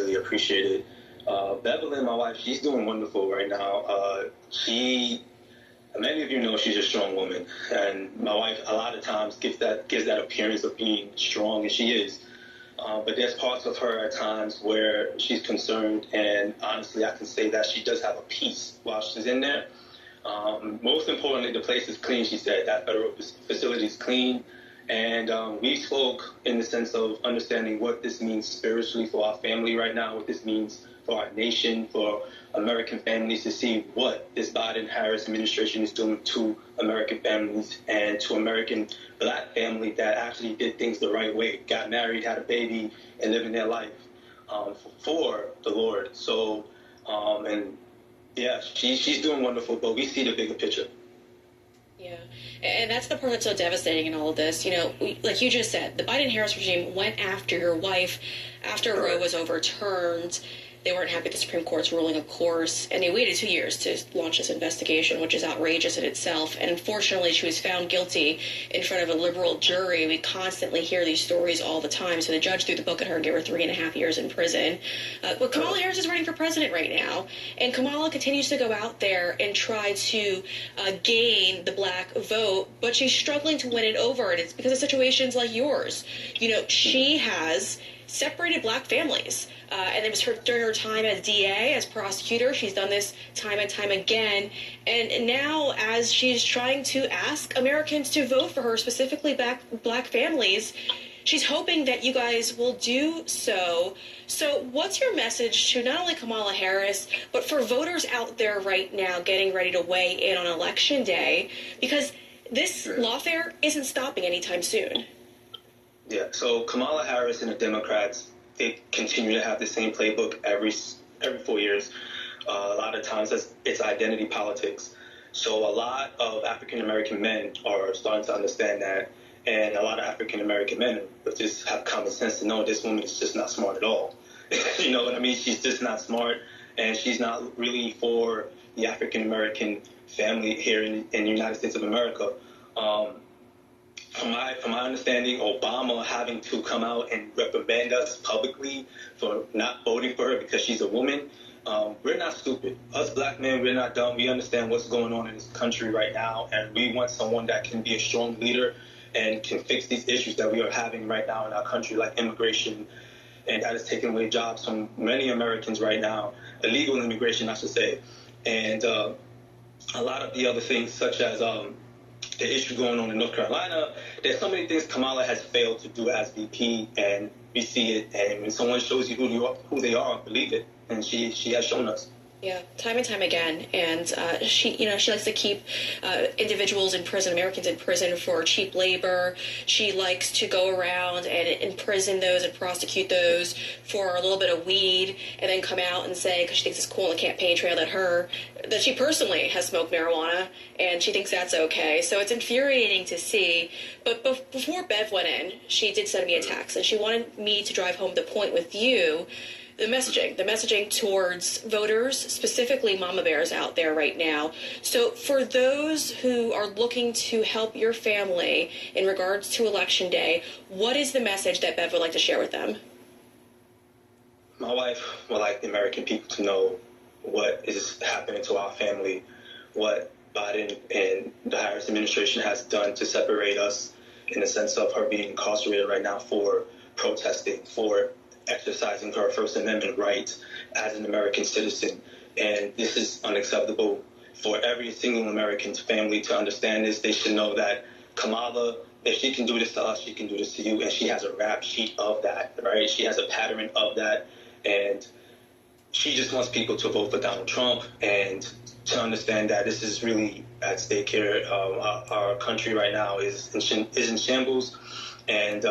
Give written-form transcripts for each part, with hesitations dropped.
really appreciate it. Bevelyn, my wife, she's doing wonderful right now. Many of you know she's a strong woman, and my wife a lot of times gives that appearance of being strong, and she is. But there's parts of her at times where she's concerned, and honestly, I can say that she does have a peace while she's in there. Most importantly, the place is clean, she said. That federal facility is clean. And we spoke in the sense of understanding what this means spiritually for our family right now, what this means for our nation, for American families, to see what this Biden-Harris administration is doing to American families and to American black family that actually did things the right way, got married, had a baby, and living their life for the Lord. So, and yeah, she's doing wonderful, but we see the bigger picture. Yeah, and that's the part that's so devastating in all of this. You know, like you just said, the Biden-Harris regime went after your wife after Roe was overturned. They weren't happy with the Supreme Court's ruling, of course, and they waited 2 years to launch this investigation, which is outrageous in itself. And unfortunately, she was found guilty in front of a liberal jury. We constantly hear these stories all the time. So the judge threw the book at her and gave her 3.5 years in prison. But Kamala Harris is running for president right now, and Kamala continues to go out there and try to gain the black vote, but she's struggling to win it over, and it's because of situations like yours. You know, she has separated black families. And it was during her time as DA, as prosecutor. She's done this time and time again. And now, as she's trying to ask Americans to vote for her, specifically black families, she's hoping that you guys will do so. So what's your message to not only Kamala Harris, but for voters out there right now getting ready to weigh in on Election Day? Because this lawfare isn't stopping anytime soon. Yeah, so Kamala Harris and the Democrats, they continue to have the same playbook every 4 years. A lot of times it's identity politics. So a lot of African-American men are starting to understand that. And a lot of African-American men just have common sense to know this woman is just not smart at all. You know what I mean? She's just not smart, and she's not really for the African-American family here in the United States of America. From my understanding, Obama having to come out and reprimand us publicly for not voting for her because she's a woman, we're not stupid. Us black men, we're not dumb. We understand what's going on in this country right now, and we want someone that can be a strong leader and can fix these issues that we are having right now in our country, like immigration, and that is taking away jobs from many Americans right now, illegal immigration, I should say, and a lot of the other things such as the issue going on in North Carolina. There's so many things Kamala has failed to do as VP, and we see it. And when someone shows you who they are, believe it. And she has shown us. Yeah, time and time again. And she likes to keep individuals in prison, Americans in prison for cheap labor. She likes to go around and imprison those and prosecute those for a little bit of weed, and then come out and say, because she thinks it's cool on the campaign trail, that she personally has smoked marijuana, and she thinks that's okay. So it's infuriating to see. But before Bev went in, she did send me a text, and she wanted me to drive home the point with you. The messaging towards voters, specifically mama bears out there right now. So for those who are looking to help your family in regards to Election Day, what is the message that Bev would like to share with them? My wife would like the American people to know what is happening to our family, what Biden and the Harris administration has done to separate us, in the sense of her being incarcerated right now for protesting, for exercising her First Amendment rights as an American citizen. And this is unacceptable for every single American family to understand this. They should know that Kamala, if she can do this to us, she can do this to you. And she has a rap sheet of that, right? She has a pattern of that. And she just wants people to vote for Donald Trump and to understand that this is really at stake here. Our country right now is in shambles, and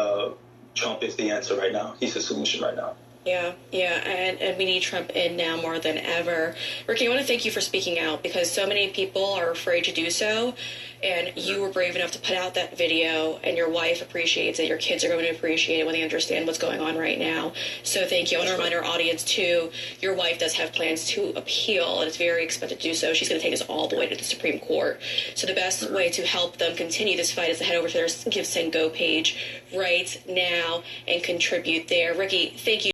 Trump is the answer right now. He's the solution right now. Yeah, and we need Trump in now more than ever. Ricky, I want to thank you for speaking out, because so many people are afraid to do so, and you were brave enough to put out that video, and your wife appreciates it. Your kids are going to appreciate it when they understand what's going on right now. So thank you. I want to remind our audience, too, your wife does have plans to appeal, and it's very expected to do so. She's going to take us all the way to the Supreme Court. So the best way to help them continue this fight is to head over to their Give, Send, Go page right now and contribute there. Ricky, thank you.